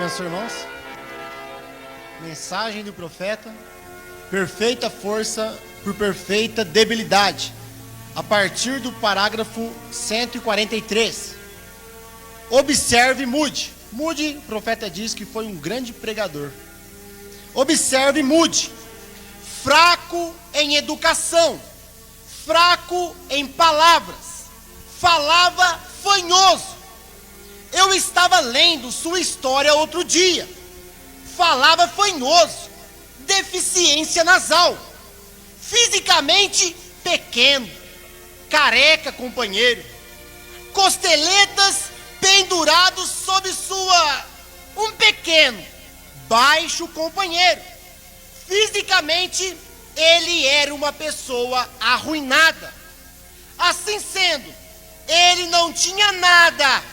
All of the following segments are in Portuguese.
abençoe, irmãos. Mensagem do profeta: perfeita força por perfeita debilidade. A partir do parágrafo 143. Observe e mude. Mude, o profeta diz que foi um grande pregador. Observe e mude. Fraco em educação, fraco em palavras, falava fanhoso. Eu estava lendo sua história outro dia. Falava fanhoso, deficiência nasal, fisicamente pequeno, careca, companheiro, costeletas pendurados sob um pequeno, baixo companheiro. Fisicamente, ele era uma pessoa arruinada. Assim sendo, ele não tinha nada,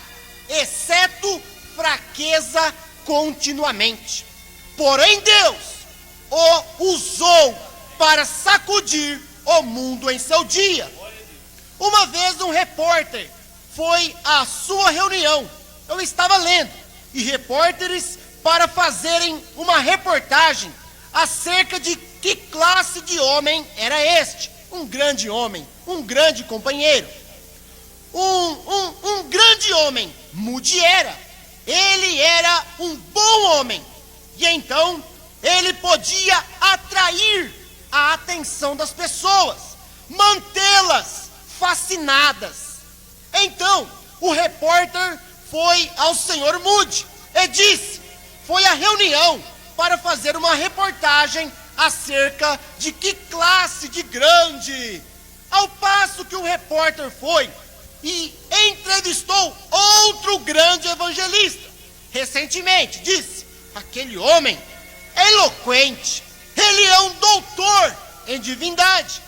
exceto fraqueza continuamente. Porém, Deus o usou para sacudir o mundo em seu dia. Uma vez um repórter foi à sua reunião. Eu estava lendo, e repórteres para fazerem uma reportagem acerca de que classe de homem era este. Um grande homem, um grande companheiro, um grande homem. Moody era. Ele era um bom homem, e então ele podia atrair a atenção das pessoas, mantê-las fascinadas. Então o repórter foi ao senhor Moody e disse: foi à reunião para fazer uma reportagem acerca de que classe de grande. Ao passo que o repórter foi e entrevistou outro grande evangelista recentemente, disse: aquele homem é eloquente, ele é um doutor em divindade,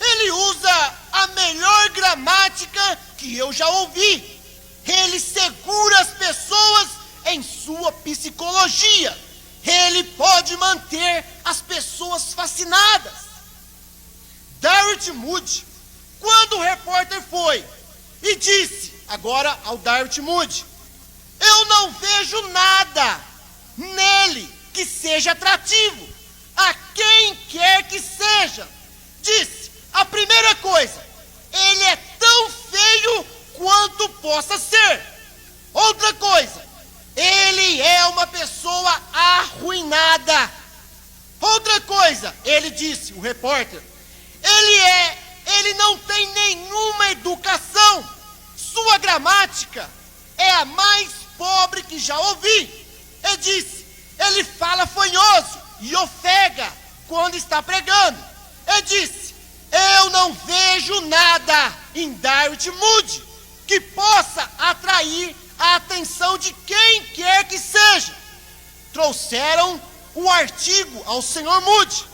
ele usa a melhor gramática que eu já ouvi, ele segura as pessoas em sua psicologia, ele pode manter as pessoas fascinadas. Darrett Moody, quando o repórter foi e disse agora ao Darrett Moody: eu não vejo nada nele que seja atrativo, a quem quer que seja. Disse: a primeira coisa, ele é tão feio quanto possa ser. Outra coisa, ele é uma pessoa arruinada. Outra coisa, ele disse, o repórter, ele não tem nenhuma educação. Sua gramática é a mais pobre que já ouvi. Ele disse: ele fala fanhoso e ofega quando está pregando. Ele disse: eu não vejo nada em Darrett Moody que possa atrair a atenção de quem quer que seja. Trouxeram o artigo ao senhor Moody.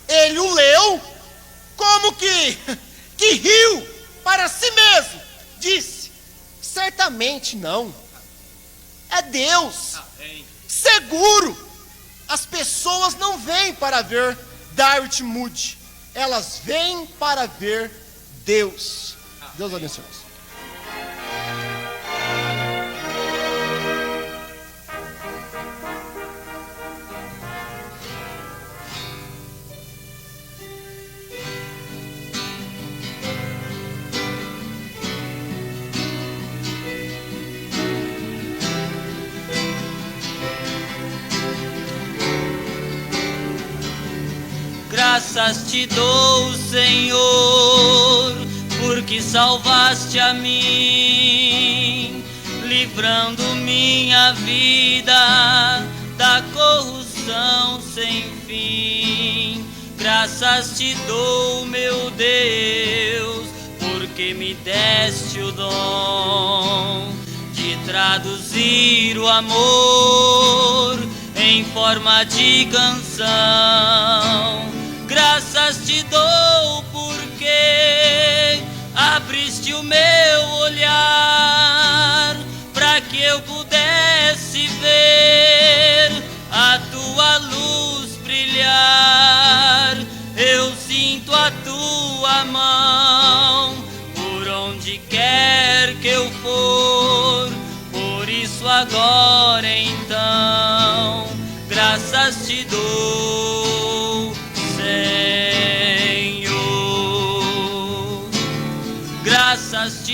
Ele o leu, como que riu para si mesmo. Disse: certamente não. É Deus. Seguro. As pessoas não vêm para ver Darrett Moody, elas vêm para ver Deus. Deus abençoe. Graças te dou, Senhor, porque salvaste a mim, livrando minha vida da corrupção sem fim. Graças te dou, meu Deus, porque me deste o dom de traduzir o amor em forma de canção. Graças te dou porque abriste o meu olhar, para que eu pudesse ver a tua luz brilhar. Eu sinto a tua mão por onde quer que eu for, por isso agora então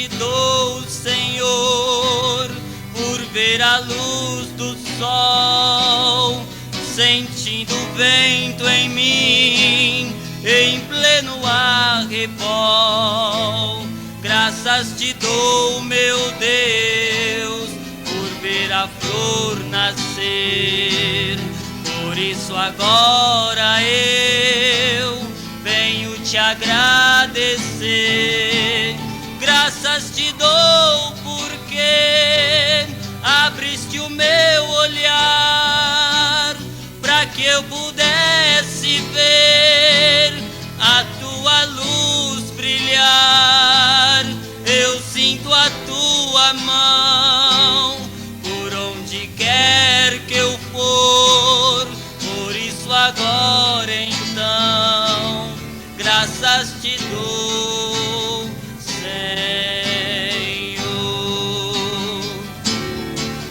te dou, Senhor, por ver a luz do sol, sentindo o vento em mim, em pleno arrebol. Graças te dou, meu Deus, por ver a flor nascer. Por isso agora eu venho te agradecer. Graças te dou porque abriste o meu olhar, para que eu pudesse ver a tua luz brilhar. Eu sinto a tua mão por onde quer que eu for. Por isso agora então graças te dou, Senhor.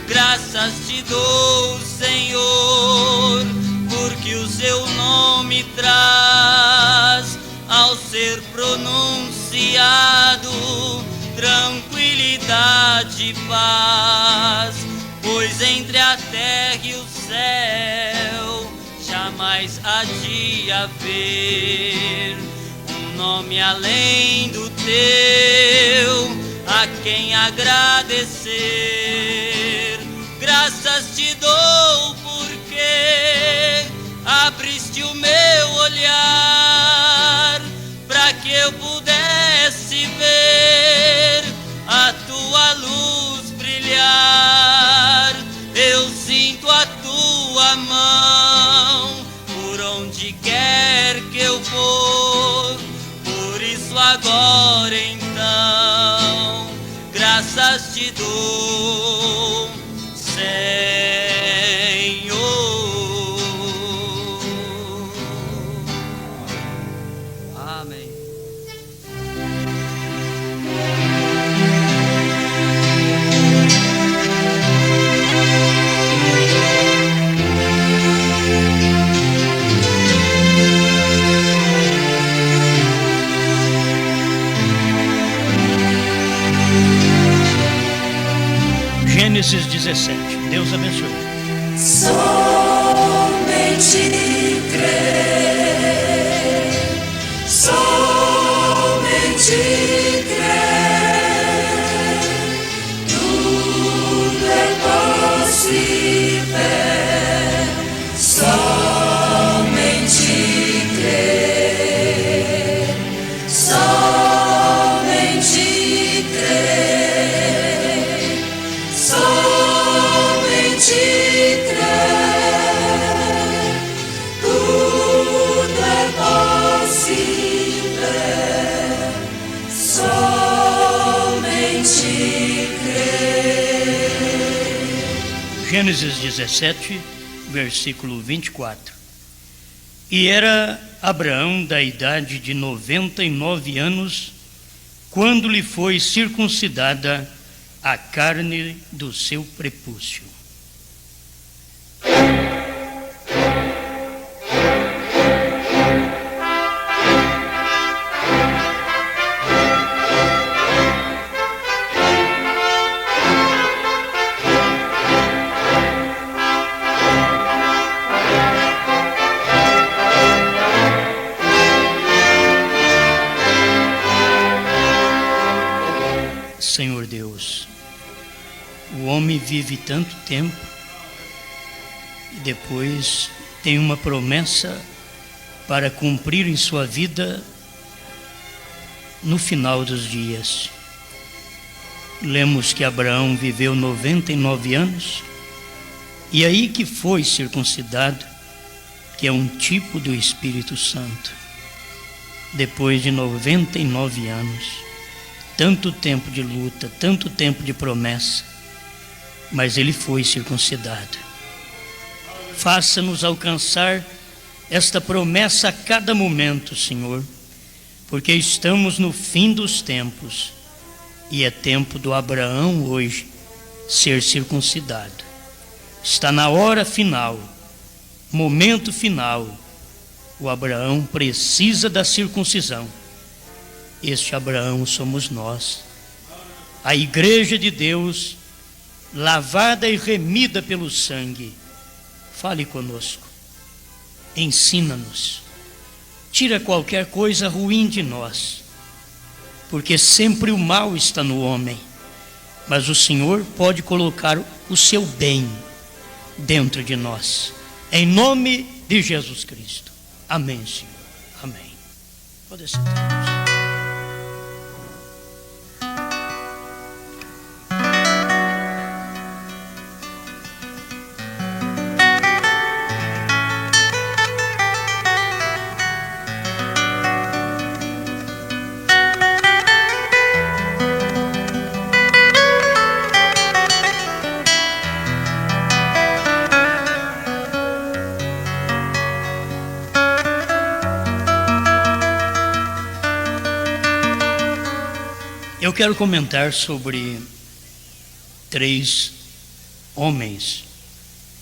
Graças te dou, Senhor, porque o seu nome traz, ao ser pronunciado, tranquilidade e paz. Pois entre a terra e o céu jamais há de haver um nome além do teu, a quem agradecer. Graças te dou porque abriste o meu olhar, para que eu pudesse ver a tua luz brilhar. Eu sinto a tua mão por onde quer que eu for. Por isso agora então graças te dou, Senhor. Amém. Gênesis 17. Deus abençoe. Somente crer, somente crer, tudo é possível. Somente crer, somente crer, somente crer, tudo é possível. Somente crer. Gênesis 17, versículo 24. E era Abraão da idade de 99 anos, quando lhe foi circuncidada a carne do seu prepúcio. Senhor Deus, o homem vive tanto tempo e depois tem uma promessa para cumprir em sua vida no final dos dias. Lemos que Abraão viveu 99 anos e aí que foi circuncidado, que é um tipo do Espírito Santo. Depois de 99 anos, tanto tempo de luta, tanto tempo de promessa, mas ele foi circuncidado. Faça-nos alcançar esta promessa a cada momento, Senhor, porque estamos no fim dos tempos e é tempo do Abraão hoje ser circuncidado. Está na hora final, momento final. O Abraão precisa da circuncisão. Este Abraão somos nós. a igreja de Deus, lavada e remida pelo sangue. Fale conosco, ensina-nos, tira qualquer coisa ruim de nós, porque sempre o mal está no homem, mas o Senhor pode colocar o seu bem dentro de nós, em nome de Jesus Cristo. Amém, Senhor. Amém. Pode sentar. Eu quero comentar sobre 3 homens: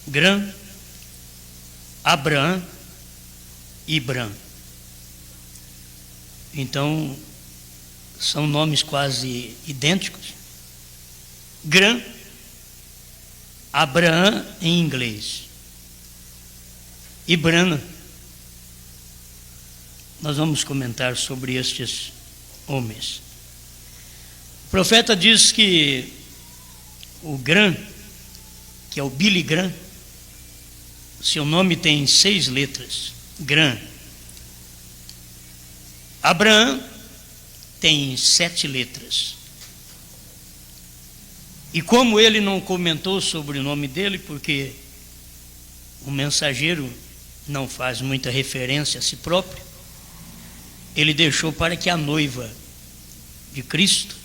Gram, Abraão e Ibram. Então, são nomes quase idênticos. Gram, Abraão em inglês. Ibram. Nós vamos comentar sobre estes homens. O profeta diz que o Gram, que é o Billy Graham, seu nome tem 6 letras, Gram. Abraão tem 7 letras. E como ele não comentou sobre o nome dele, porque o mensageiro não faz muita referência a si próprio, ele deixou para que a noiva de Cristo,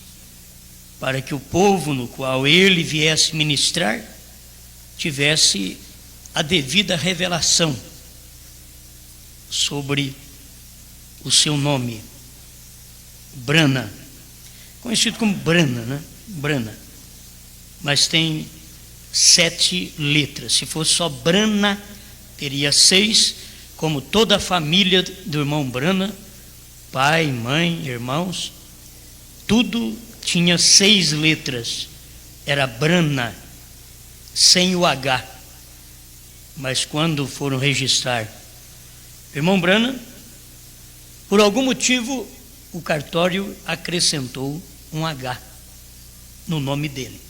para que o povo no qual ele viesse ministrar tivesse a devida revelação sobre o seu nome, Brana, conhecido como Brana, né? Brana, mas tem 7 letras. Se fosse só Brana, teria 6, como toda a família do irmão Brana, pai, mãe, irmãos, tudo tinha 6 letras, era Brana, sem o H. Mas quando foram registrar irmão Brana, por algum motivo o cartório acrescentou um H no nome dele.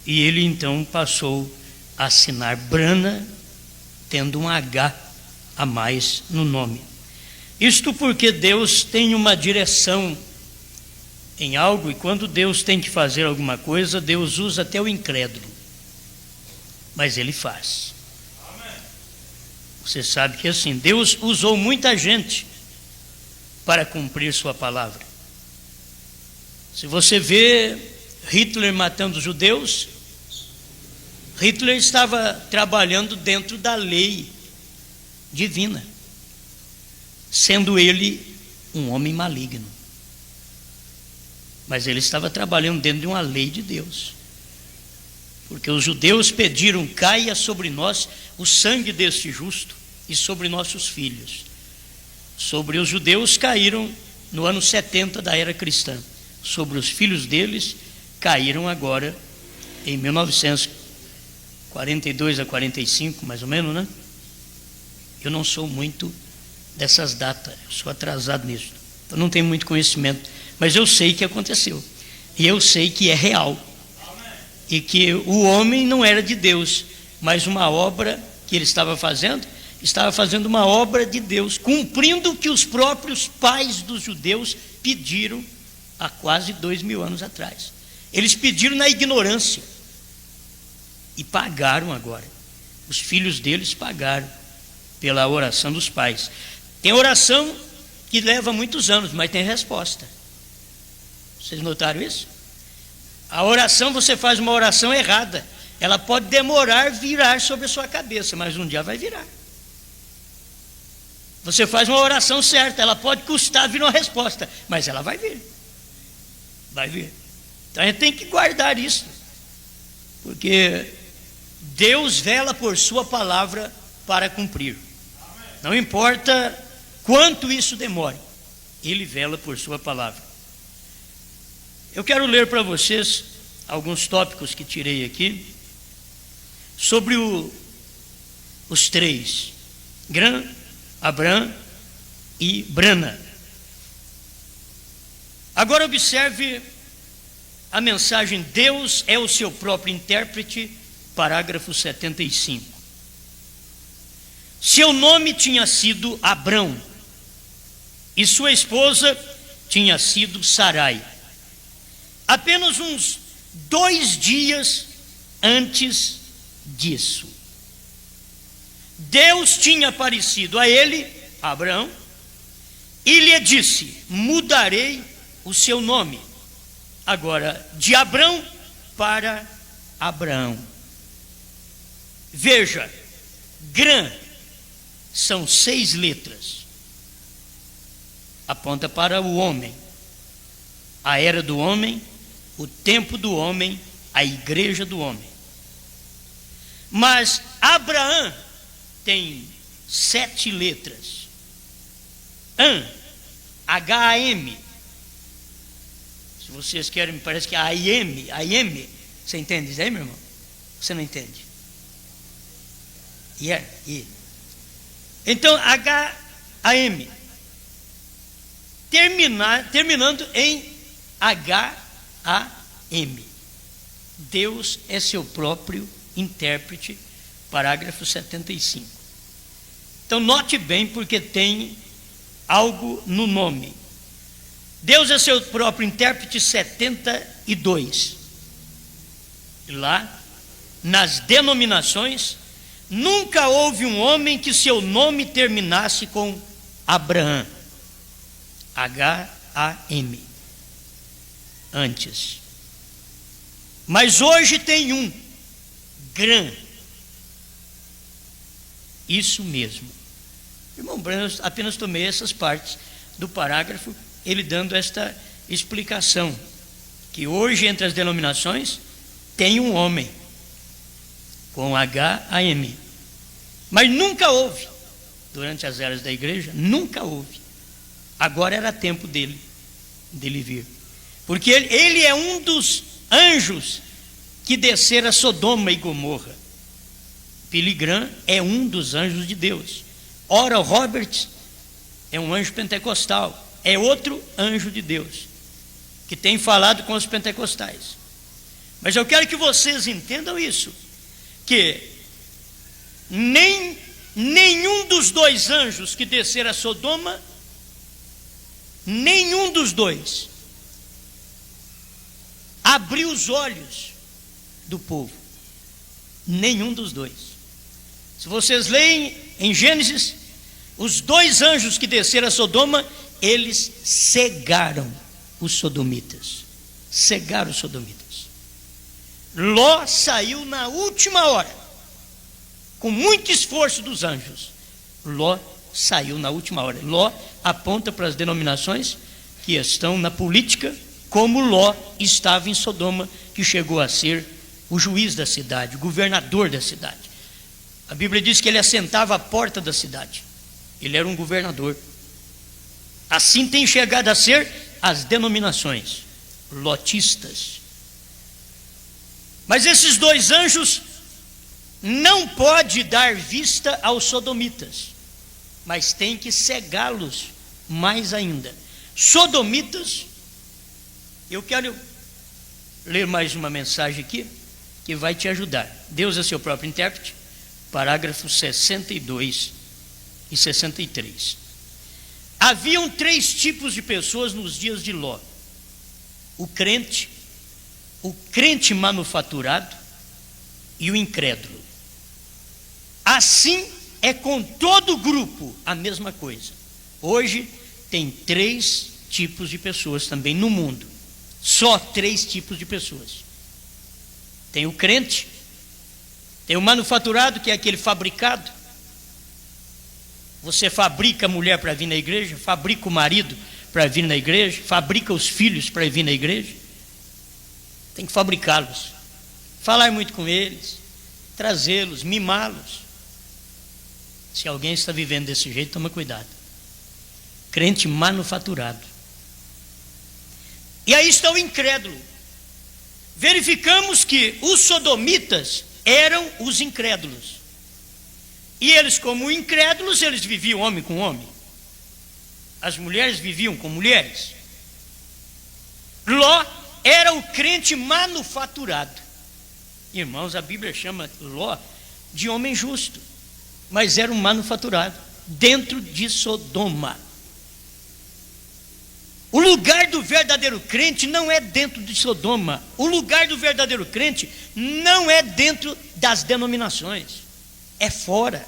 E ele então passou a assinar Brana, tendo um H a mais no nome. Isto porque Deus tem uma direção em algo, e quando Deus tem que fazer alguma coisa, Deus usa até o incrédulo, mas Ele faz. Você sabe que assim, Deus usou muita gente para cumprir sua palavra. Se você vê Hitler matando os judeus, Hitler estava trabalhando dentro da lei divina, sendo ele um homem maligno. Mas ele estava trabalhando dentro de uma lei de Deus. Porque os judeus pediram: caia sobre nós o sangue deste justo e sobre nossos filhos. Sobre os judeus caíram no ano 70 da era cristã. Sobre os filhos deles caíram agora em 1942 a 45, mais ou menos, né? Eu não sou muito dessas datas, eu sou atrasado nisso. Eu não tenho muito conhecimento. Mas eu sei que aconteceu, e eu sei que é real, e que o homem não era de Deus, mas uma obra que ele estava fazendo uma obra de Deus, cumprindo o que os próprios pais dos judeus pediram há quase 2000 anos atrás. Eles pediram na ignorância, e pagaram agora. Os filhos deles pagaram pela oração dos pais. Tem oração que leva muitos anos, mas tem resposta. Vocês notaram isso? A oração, você faz uma oração errada, ela pode demorar virar sobre a sua cabeça, mas um dia vai virar. Você faz uma oração certa, ela pode custar vir uma resposta, mas ela vai vir. Vai vir. Então a gente tem que guardar isso, porque Deus vela por sua palavra para cumprir. Não importa quanto isso demore, Ele vela por sua palavra. Eu quero ler para vocês alguns tópicos que tirei aqui sobre os três: Gran, Abram e Brana. Agora observe a mensagem Deus é o seu próprio intérprete, parágrafo 75. Seu nome tinha sido Abrão e sua esposa tinha sido Sarai. Apenas uns 2 dias antes disso, Deus tinha aparecido a ele, Abrão, e lhe disse: mudarei o seu nome agora de Abrão para Abraão. Veja, Gran são 6 letras, aponta para o homem, a era do homem, o tempo do homem, a igreja do homem. Mas Abraão tem 7 letras. H-A-M. Se vocês querem, me parece que é A-I-M. Você entende isso aí, meu irmão? Você não entende? Então, H-A-M. Terminando em H-A-M. Deus é seu próprio intérprete, parágrafo 75. Então, note bem, porque tem algo no nome. Deus é seu próprio intérprete, 72. E lá, nas denominações, nunca houve um homem que seu nome terminasse com Abraão. H-A-M. Antes. Mas hoje tem um, Gran. Isso mesmo. Irmão Branham, apenas tomei essas partes do parágrafo, ele dando esta explicação, que hoje entre as denominações tem um homem com H-A-M, mas nunca houve, durante as eras da igreja, nunca houve. Agora era tempo dele vir, porque ele é um dos anjos que desceram a Sodoma e Gomorra. Billy Graham é um dos anjos de Deus. Oral Roberts é um anjo pentecostal, é outro anjo de Deus, que tem falado com os pentecostais. Mas eu quero que vocês entendam isso, que nenhum dos 2 anjos que desceram a Sodoma, nenhum dos 2 abriu os olhos do povo. Nenhum dos 2. Se vocês leem em Gênesis, os 2 anjos que desceram a Sodoma, eles cegaram os sodomitas. Cegaram os sodomitas. Ló saiu na última hora, com muito esforço dos anjos. Ló saiu na última hora. Ló aponta para as denominações que estão na política, como Ló estava em Sodoma, que chegou a ser o juiz da cidade, o governador da cidade. A Bíblia diz que ele assentava à porta da cidade. Ele era um governador. Assim tem chegado a ser as denominações lotistas. Mas esses 2 anjos não podem dar vista aos sodomitas, mas tem que cegá-los mais ainda. Sodomitas, eu quero ler mais uma mensagem aqui que vai te ajudar. Deus é seu próprio intérprete, parágrafos 62 e 63. Haviam 3 tipos de pessoas nos dias de Ló: o crente manufaturado e o incrédulo. Assim é com todo grupo a mesma coisa. Hoje tem 3 tipos de pessoas também no mundo. Só 3 tipos de pessoas. Tem o crente, tem o manufaturado, que é aquele fabricado. Você fabrica a mulher para vir na igreja, fabrica o marido para vir na igreja, fabrica os filhos para vir na igreja. Tem que fabricá-los, falar muito com eles, trazê-los, mimá-los. Se alguém está vivendo desse jeito, toma cuidado. Crente manufaturado. E aí está o incrédulo. Verificamos que os sodomitas eram os incrédulos. E eles, como incrédulos, eles viviam homem com homem. As mulheres viviam com mulheres. Ló era o crente manufaturado. Irmãos, a Bíblia chama Ló de homem justo, mas era um manufaturado dentro de Sodoma. O lugar do verdadeiro crente não é dentro de Sodoma. O lugar do verdadeiro crente não é dentro das denominações, é fora.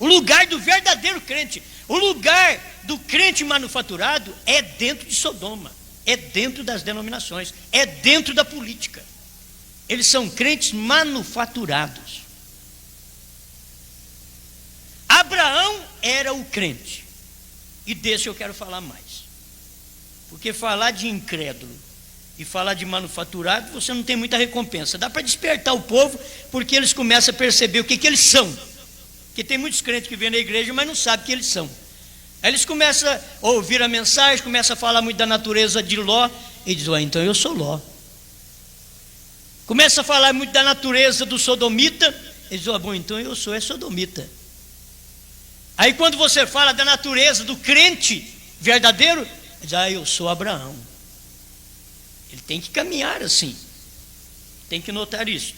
O lugar do verdadeiro crente, o lugar do crente manufaturado é dentro de Sodoma, é dentro das denominações, é dentro da política. Eles são crentes manufaturados. Abraão era o crente, e desse eu quero falar mais, porque falar de incrédulo e falar de manufaturado, você não tem muita recompensa. Dá para despertar o povo, porque eles começam a perceber o que eles são. Porque tem muitos crentes que vêm na igreja, mas não sabem o que eles são. Aí eles começam a ouvir a mensagem, começam a falar muito da natureza de Ló, e dizem, então eu sou Ló. Começa a falar muito da natureza do sodomita, eles dizem, bom, então eu sou sodomita. Aí quando você fala da natureza do crente verdadeiro, ele diz, eu sou Abraão. Ele tem que caminhar assim, tem que notar isso.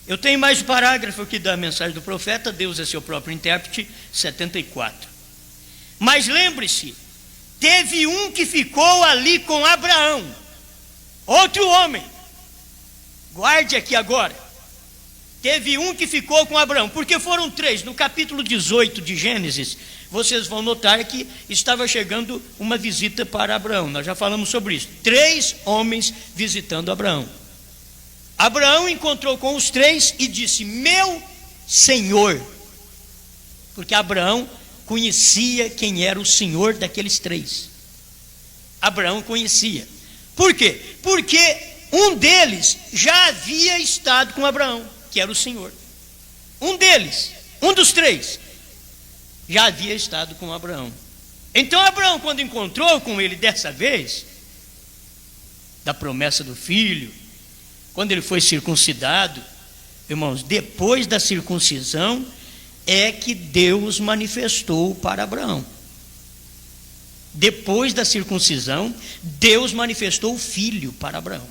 Eu tenho mais um parágrafo aqui da mensagem do profeta, Deus é seu próprio intérprete, 74. Mas lembre-se, teve um que ficou ali com Abraão, outro homem. Guarde aqui agora. Teve um que ficou com Abraão, porque foram três. No capítulo 18 de Gênesis, vocês vão notar que estava chegando uma visita para Abraão. Nós já falamos sobre isso. 3 homens visitando Abraão. Abraão encontrou com os 3 e disse, meu Senhor. Porque Abraão conhecia quem era o Senhor daqueles 3. Abraão conhecia. Por quê? Porque um deles já havia estado com Abraão, que era o Senhor. Um deles, um dos 3, já havia estado com Abraão. Então Abraão, quando encontrou com ele dessa vez, da promessa do filho, quando ele foi circuncidado, irmãos, depois da circuncisão é que Deus manifestou para Abraão. Depois da circuncisão, Deus manifestou o filho para Abraão.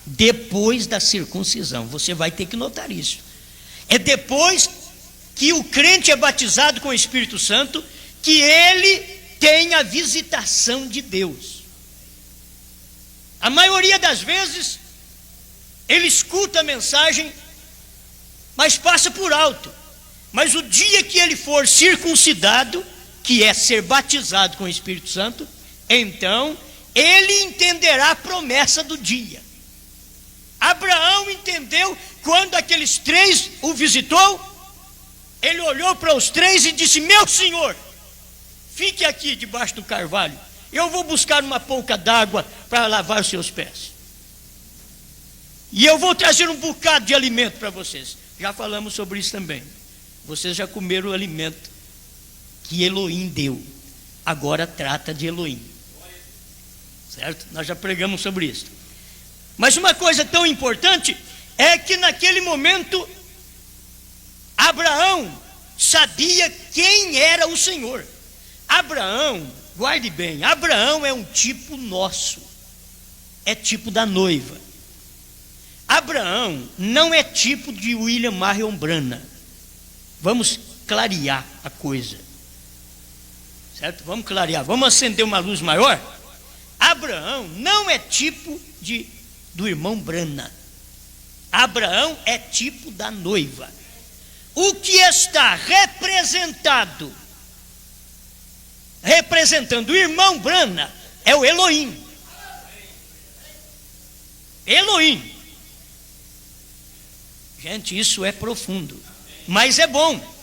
Depois da circuncisão, você vai ter que notar isso. É depois que o crente é batizado com o Espírito Santo que ele tem a visitação de Deus. A maioria das vezes ele escuta a mensagem, mas passa por alto. Mas o dia que ele for circuncidado, que é ser batizado com o Espírito Santo, então ele entenderá a promessa do dia. Abraão entendeu quando aqueles 3 o visitou, ele olhou para os 3 e disse, meu Senhor, fique aqui debaixo do carvalho, eu vou buscar uma pouca d'água para lavar os seus pés. E eu vou trazer um bocado de alimento para vocês. Já falamos sobre isso também. Vocês já comeram o alimento que Elohim deu. Agora trata de Elohim. Certo? Nós já pregamos sobre isso. Mas uma coisa tão importante é que naquele momento Abraão sabia quem era o Senhor. Abraão, guarde bem, Abraão é um tipo nosso. É tipo da noiva. Abraão não é tipo de William Marion Branham. Vamos clarear a coisa, certo? Vamos clarear, vamos acender uma luz maior. Abraão não é tipo do irmão Branham. Abraão é tipo da noiva. O que está representando o irmão Branham é o Elohim. Elohim. Gente, isso é profundo, mas é bom.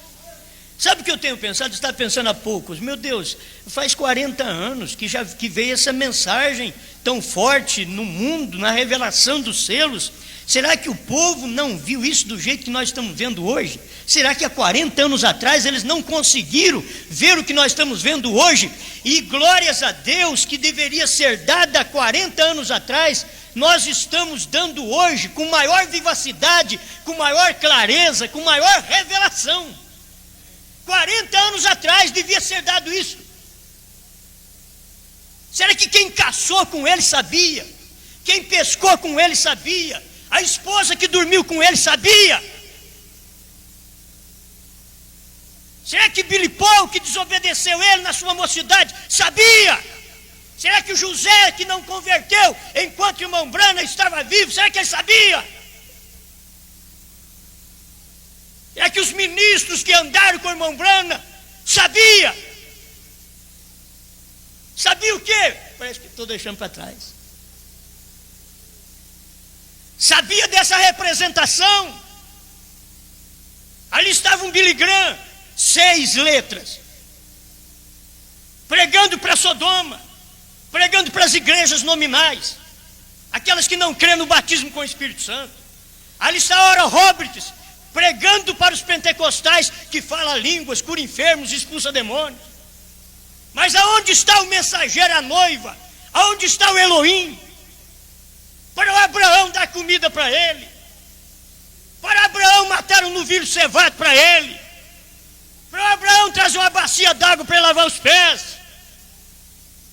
Sabe o que eu tenho pensado? Estava pensando há poucos, meu Deus, faz 40 anos que veio essa mensagem tão forte no mundo, na revelação dos selos. Será que o povo não viu isso do jeito que nós estamos vendo hoje? Será que há 40 anos atrás eles não conseguiram ver o que nós estamos vendo hoje? E glórias a Deus, que deveria ser dada há 40 anos atrás, nós estamos dando hoje com maior vivacidade, com maior clareza, com maior revelação. 40 anos atrás devia ser dado isso. Será que quem caçou com ele sabia? Quem pescou com ele sabia? A esposa que dormiu com ele sabia? Será que Billy Paul, que desobedeceu ele na sua mocidade, sabia? Será que o José, que não converteu enquanto o irmão Branham estava vivo, será que ele sabia? Será que os ministros que andaram com o irmão Branham sabia? Sabia o quê? Parece que estou deixando para trás. Sabia dessa representação? Ali estava um Billy Graham, 6 letras, pregando para Sodoma, pregando para as igrejas nominais, aquelas que não crêem no batismo com o Espírito Santo. Ali está Oral Roberts, pregando para os pentecostais que fala línguas, cura enfermos, expulsa demônios. Mas aonde está o mensageiro, a noiva? Aonde está o Elohim? Para o Abraão dar comida para ele, para Abraão matar um novilho cevado para ele, para o Abraão trazer uma bacia d'água para ele lavar os pés.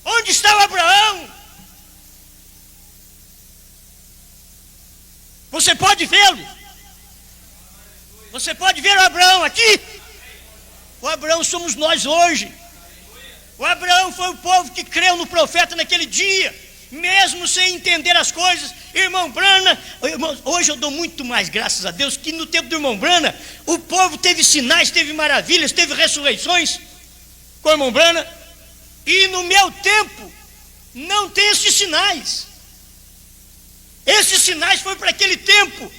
Onde está o Abraão? Você pode vê-lo? Você pode ver o Abraão aqui? O Abraão somos nós hoje. O Abraão foi o povo que creu no profeta naquele dia, mesmo sem entender as coisas. Irmão Branham, hoje eu dou muito mais graças a Deus que no tempo do irmão Branham o povo teve sinais, teve maravilhas, teve ressurreições com o irmão Branham, e no meu tempo não tem esses sinais. Esses sinais foram para aquele tempo.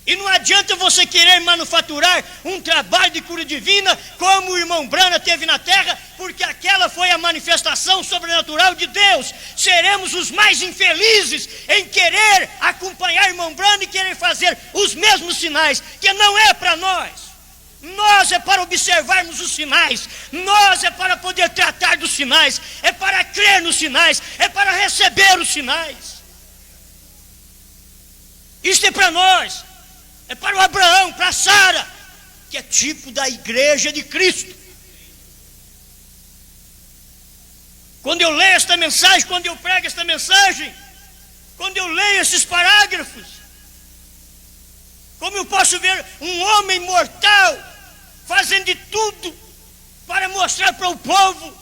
E não adianta você querer manufaturar um trabalho de cura divina como o irmão Branham teve na terra, porque aquela foi a manifestação sobrenatural de Deus. Seremos os mais infelizes em querer acompanhar o irmão Branham e querer fazer os mesmos sinais, que não é para nós. Nós é para observarmos os sinais, nós é para poder tratar dos sinais, é para crer nos sinais, é para receber os sinais. Isso é para nós. É para o Abraão, para a Sara, que é tipo da igreja de Cristo. Quando eu leio esta mensagem, quando eu prego esta mensagem, quando eu leio esses parágrafos, como eu posso ver um homem mortal fazendo de tudo para mostrar para o povo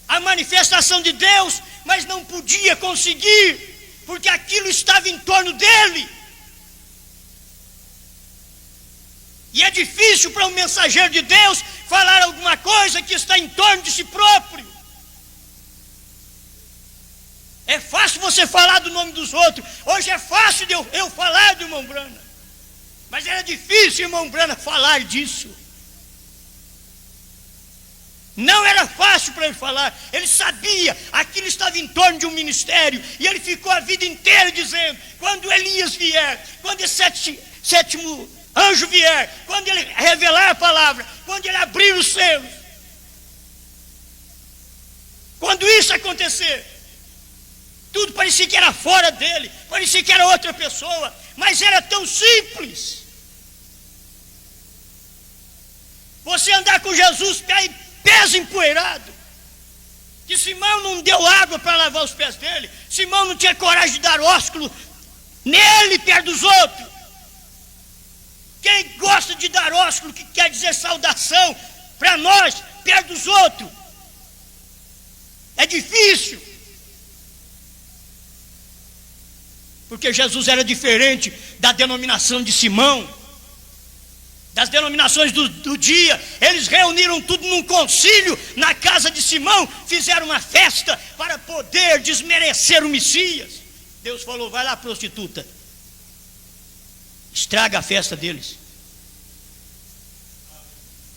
a manifestação de Deus, mas não podia conseguir, porque aquilo estava em torno dele. E é difícil para um mensageiro de Deus falar alguma coisa que está em torno de si próprio. É fácil você falar do nome dos outros. Hoje é fácil de eu falar do irmão Branham. Mas era difícil, irmão Branham, falar disso. Não era fácil para ele falar. Ele sabia, aquilo estava em torno de um ministério. E ele ficou a vida inteira dizendo: quando Elias vier, quando esse sétimo anjo vier, quando ele revelar a palavra, quando ele abrir os selos, quando isso acontecer, tudo parecia que era fora dele, parecia que era outra pessoa, mas era tão simples. Você andar com Jesus, pés empoeirado, que Simão não deu água para lavar os pés dele, Simão não tinha coragem de dar ósculo nele perto dos outros. Quem gosta de dar ósculo, que quer dizer saudação, para nós, perto dos outros, é difícil. Porque Jesus era diferente da denominação de Simão, das denominações do dia. Eles reuniram tudo num concílio na casa de Simão, fizeram uma festa para poder desmerecer o Messias. Deus falou: vai lá, prostituta, estraga a festa deles.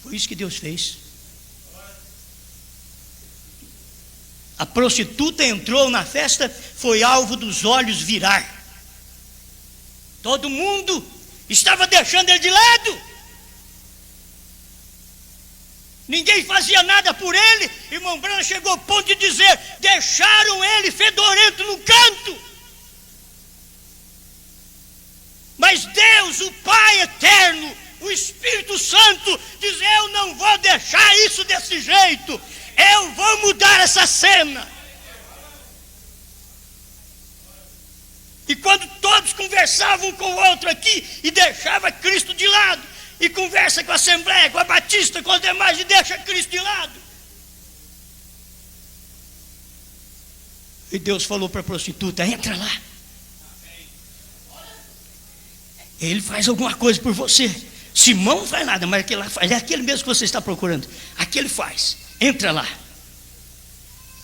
Foi isso que Deus fez. A prostituta entrou na festa, foi alvo dos olhos virar. Todo mundo estava deixando ele de lado. Ninguém fazia nada por ele. Irmão Branham chegou ao ponto de dizer: deixaram ele fedorento no canto. Mas Deus, o Pai eterno, o Espírito Santo, diz: eu não vou deixar isso desse jeito. Eu vou mudar essa cena. E quando todos conversavam um com o outro aqui e deixava Cristo de lado, e conversa com a Assembleia, com a Batista, com os demais, e deixa Cristo de lado. E Deus falou para a prostituta: entra lá. Ele faz alguma coisa por você. Simão não faz nada, mas aquele lá faz. É aquele mesmo que você está procurando. Aquele faz. Entra lá.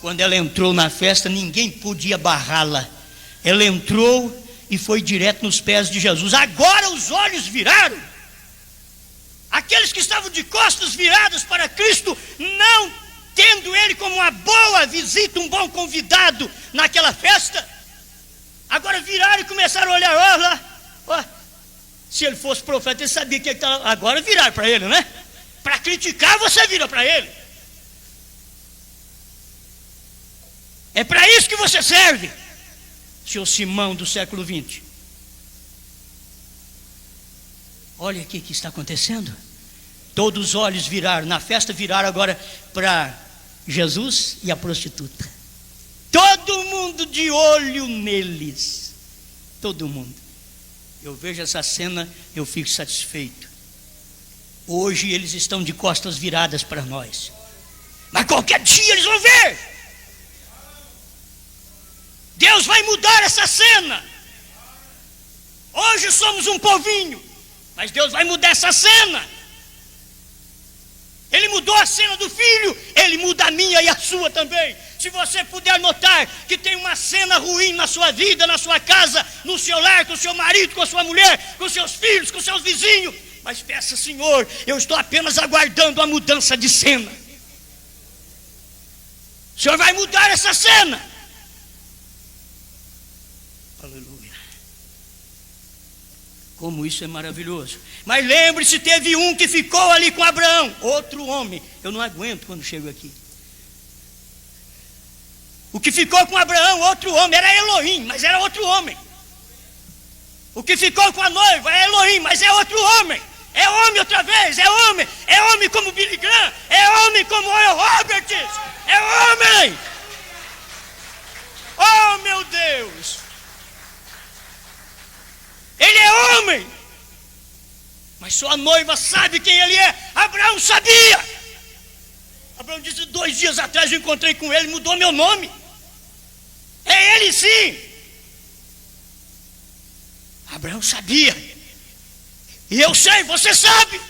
Quando ela entrou na festa, ninguém podia barrá-la. Ela entrou e foi direto nos pés de Jesus. Agora os olhos viraram. Aqueles que estavam de costas viradas para Cristo, não tendo ele como uma boa visita, um bom convidado naquela festa, agora viraram e começaram a olhar: ó lá, ó. Se ele fosse profeta, ele sabia que ele estava. Agora viraram para ele, né? Para criticar, você vira para ele. É para isso que você serve, seu Simão do século 20. Olha aqui o que está acontecendo. Todos os olhos viraram, na festa viraram agora para Jesus e a prostituta. Todo mundo de olho neles. Todo mundo. Eu vejo essa cena, eu fico satisfeito. Hoje eles estão de costas viradas para nós, mas qualquer dia eles vão ver. Deus vai mudar essa cena. Hoje somos um povinho, mas Deus vai mudar essa cena. Ele mudou a cena do filho, ele muda a minha e a sua também. Se você puder notar que tem uma cena ruim na sua vida, na sua casa, no seu lar, com o seu marido, com a sua mulher, com seus filhos, com seus vizinhos, mas peça: Senhor, eu estou apenas aguardando a mudança de cena. O Senhor vai mudar essa cena. Aleluia. Como isso é maravilhoso. Mas lembre-se, teve um que ficou ali com Abraão, outro homem. Eu não aguento quando chego aqui. O que ficou com Abraão, outro homem, era Elohim, mas era outro homem. O que ficou com a noiva é Elohim, mas é outro homem. É homem outra vez, é homem como Billy Graham, é homem como Oral Roberts, é homem. Oh meu Deus, ele é homem, mas só a noiva sabe quem ele é. Abraão sabia. Abraão disse: 2 dias atrás eu encontrei com ele, mudou meu nome. É ele sim. Abraão sabia. E eu sei, você sabe.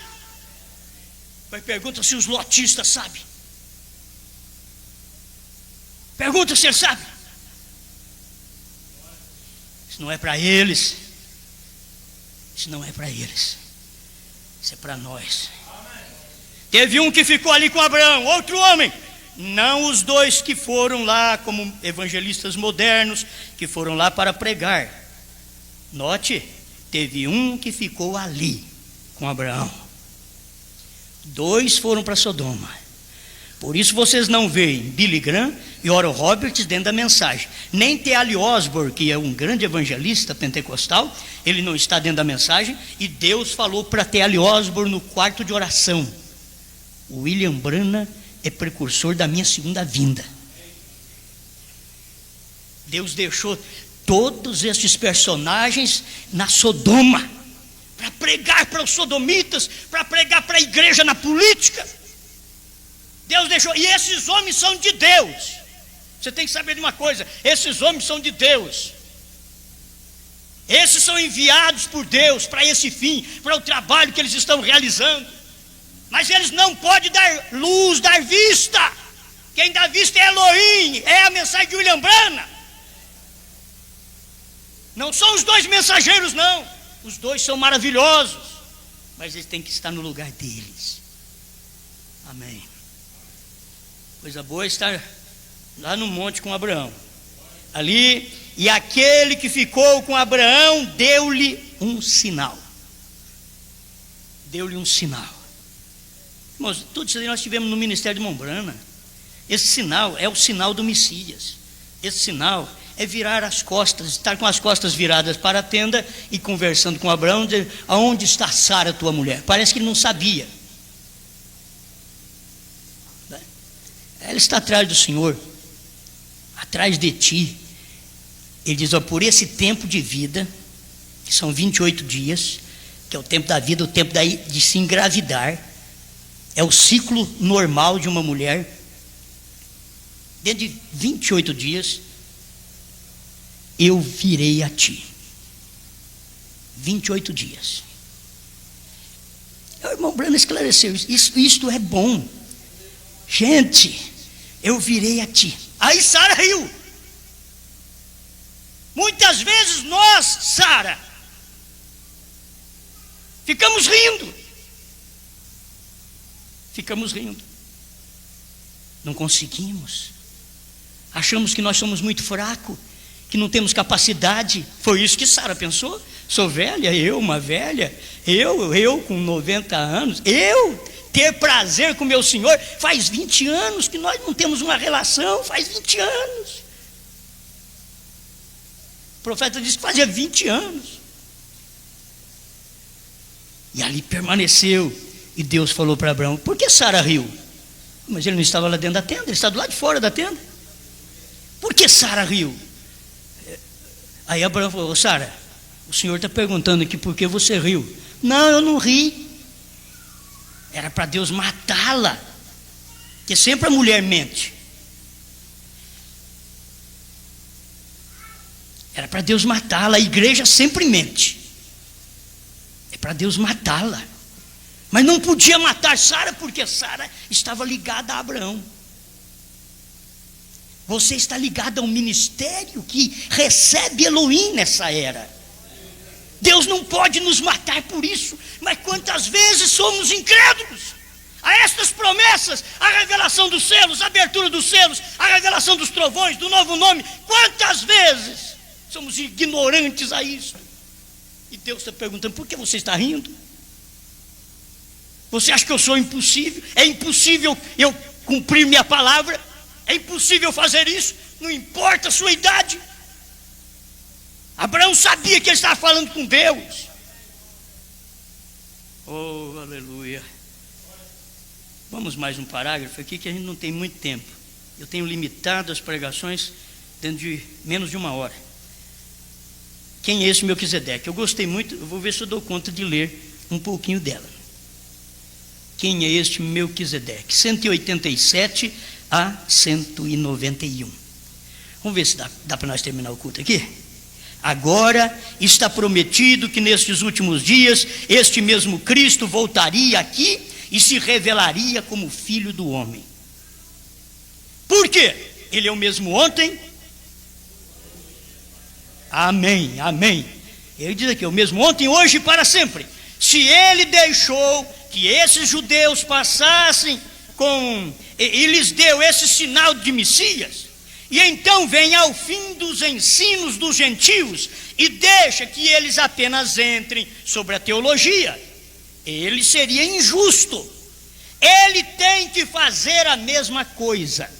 Mas pergunta se os lotistas sabem. Pergunta se eles sabem. Isso não é para eles. Isso não é para eles. Isso é para nós. Teve um que ficou ali com Abraão, outro homem. Não os dois que foram lá como evangelistas modernos, que foram lá para pregar. Note, teve um que ficou ali com Abraão. 2 foram para Sodoma. Por isso vocês não veem Billy Graham e Oral Roberts dentro da mensagem. Nem T.L. Osborne, que é um grande evangelista pentecostal, ele não está dentro da mensagem. E Deus falou para T.L. Osborne no quarto de oração: o William Branham é precursor da minha segunda vinda. Deus deixou todos estes personagens na Sodoma para pregar para os sodomitas, para pregar para a igreja na política. Deus deixou, e esses homens são de Deus. Você tem que saber de uma coisa: esses homens são de Deus. Esses são enviados por Deus para esse fim, para o trabalho que eles estão realizando. Mas eles não podem dar luz, dar vista. Quem dá vista é Elohim, é a mensagem de William Branham. Não são os 2 mensageiros, não. Os 2 são maravilhosos, mas eles têm que estar no lugar deles. Amém. Coisa boa é estar lá no monte com Abraão. Ali, e aquele que ficou com Abraão deu-lhe um sinal. Deu-lhe um sinal. Irmãos, tudo isso aí nós tivemos no ministério de Mombrana. Esse sinal é o sinal do Messias. Esse sinal é virar as costas, estar com as costas viradas para a tenda e conversando com Abraão, dizendo: aonde está Sara, tua mulher? Parece que ele não sabia. Ela está atrás do Senhor, atrás de ti. Ele diz: ó, por esse tempo de vida, que são 28 dias, que é o tempo da vida, o tempo de se engravidar, é o ciclo normal de uma mulher. Dentro de 28 dias, eu virei a ti. 28 dias. O irmão Brano esclareceu isso. Isto é bom. Gente, eu virei a ti. Aí Sara riu. Muitas vezes nós, Sara, ficamos rindo. Ficamos rindo. Não conseguimos. Achamos que nós somos muito fracos, que não temos capacidade. Foi isso que Sara pensou. Sou velha, uma velha, eu com 90 anos, eu ter prazer com meu Senhor. Faz 20 anos que nós não temos uma relação, faz 20 anos. O profeta disse que fazia 20 anos. E ali permaneceu. E Deus falou para Abraão: por que Sara riu? Mas ele não estava lá dentro da tenda, ele estava do lado de fora da tenda. Por que Sara riu? Aí Abraão falou: Sara, o Senhor está perguntando aqui por que você riu. Não, eu não ri. Era para Deus matá-la, porque sempre a mulher mente. Era para Deus matá-la. A igreja sempre mente. É para Deus matá-la. Mas não podia matar Sara, porque Sara estava ligada a Abraão. Você está ligado a um ministério que recebe Elohim nessa era. Deus não pode nos matar por isso. Mas quantas vezes somos incrédulos a estas promessas, a revelação dos selos, a abertura dos selos, a revelação dos trovões, do novo nome. Quantas vezes somos ignorantes a isso? E Deus está perguntando: por que você está rindo? Você acha que eu sou impossível? É impossível eu cumprir minha palavra? É impossível fazer isso? Não importa a sua idade. Abraão sabia que ele estava falando com Deus. Oh, aleluia. Vamos mais um parágrafo aqui, que a gente não tem muito tempo. Eu tenho limitado as pregações dentro de menos de uma hora. Quem é esse Melquisedeque? Eu gostei muito, eu vou ver se eu dou conta de ler um pouquinho dela. Quem é este Melquisedeque? 187 a 191. Vamos ver se dá para nós terminar o culto aqui? Agora está prometido que nestes últimos dias este mesmo Cristo voltaria aqui e se revelaria como Filho do Homem. Por quê? Ele é o mesmo ontem. Amém, amém. Ele diz aqui: o mesmo ontem, hoje e para sempre. Se ele deixou que esses judeus passassem e lhes deu esse sinal de Messias, e então vem ao fim dos ensinos dos gentios e deixa que eles apenas entrem sobre a teologia, ele seria injusto. Ele tem que fazer a mesma coisa,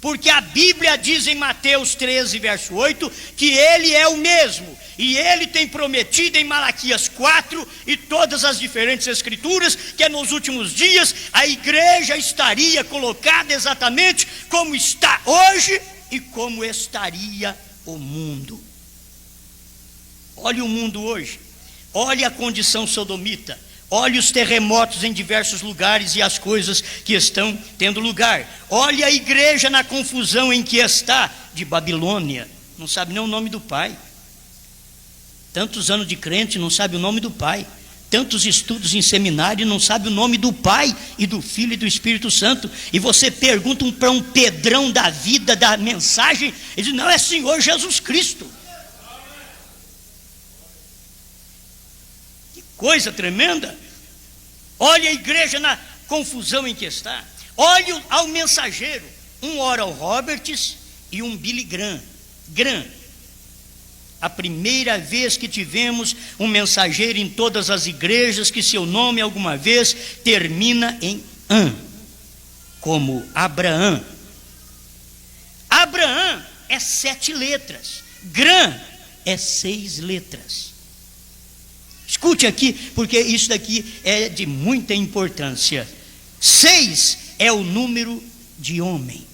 porque a Bíblia diz em Mateus 13, verso 8, que ele é o mesmo, e ele tem prometido em Malaquias 4 e todas as diferentes escrituras, que nos últimos dias a igreja estaria colocada exatamente como está hoje e como estaria o mundo. Olhe o mundo hoje, olhe a condição sodomita, olhe os terremotos em diversos lugares e as coisas que estão tendo lugar. Olhe a igreja na confusão em que está, de Babilônia, não sabe nem o nome do Pai. Tantos anos de crente, não sabe o nome do Pai. Tantos estudos em seminário, não sabe o nome do Pai e do Filho e do Espírito Santo. E você pergunta para um Pedrão da vida, da mensagem, ele diz: não, é Senhor Jesus Cristo. Coisa tremenda. Olha a igreja na confusão em que está. Olhe ao mensageiro, um Oral Roberts e um Billy Graham. A primeira vez que tivemos um mensageiro em todas as igrejas que seu nome alguma vez termina em An, como Abraão. Abraão é 7 letras, Grã é 6 letras. Escute aqui, porque isso daqui é de muita importância. 6 é o número de homem.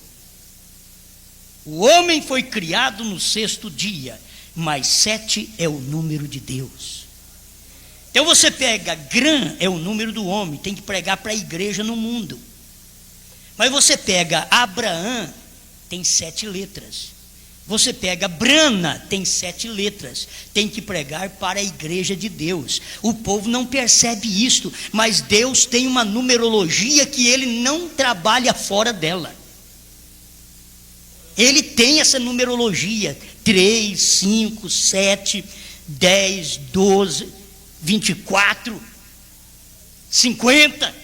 O homem foi criado no 6º dia, mas 7 é o número de Deus. Então você pega, Grã é o número do homem, tem que pregar para a igreja no mundo. Mas você pega Abraão, tem 7 letras. Você pega Brana, tem 7 letras, tem que pregar para a igreja de Deus. O povo não percebe isto, mas Deus tem uma numerologia que Ele não trabalha fora dela. Ele tem essa numerologia, 3, 5, 7, 10, 12, 24, 50.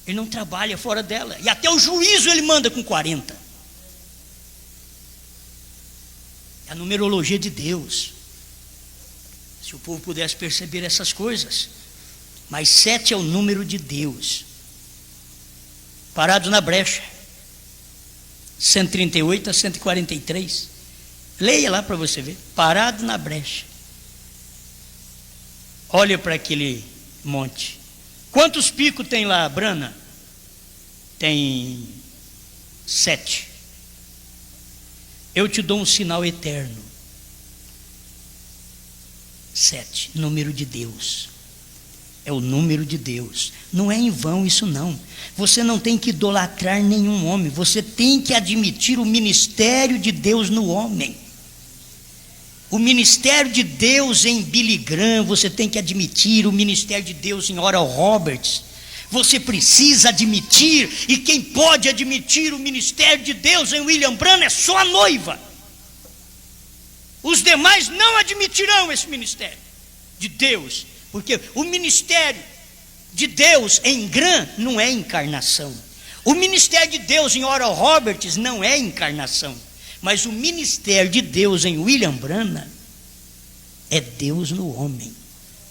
Ele não trabalha fora dela, e até o juízo Ele manda com 40. É a numerologia de Deus. Se o povo pudesse perceber essas coisas. Mas 7 é o número de Deus. Parado na brecha, 138 a 143. Leia lá para você ver. Parado na brecha. Olha para aquele monte. Quantos picos tem lá, Brana? Tem 7. Eu te dou um sinal eterno. 7, número de Deus. É o número de Deus. Não é em vão isso não. Você não tem que idolatrar nenhum homem. Você tem que admitir o ministério de Deus no homem. O ministério de Deus em Billy Graham, você tem que admitir. O ministério de Deus em Oral Roberts, você precisa admitir. E quem pode admitir o ministério de Deus em William Branham é só a noiva. Os demais não admitirão esse ministério de Deus, porque o ministério de Deus em Graham não é encarnação. O ministério de Deus em Oral Roberts não é encarnação. Mas o ministério de Deus em William Branham é Deus no homem.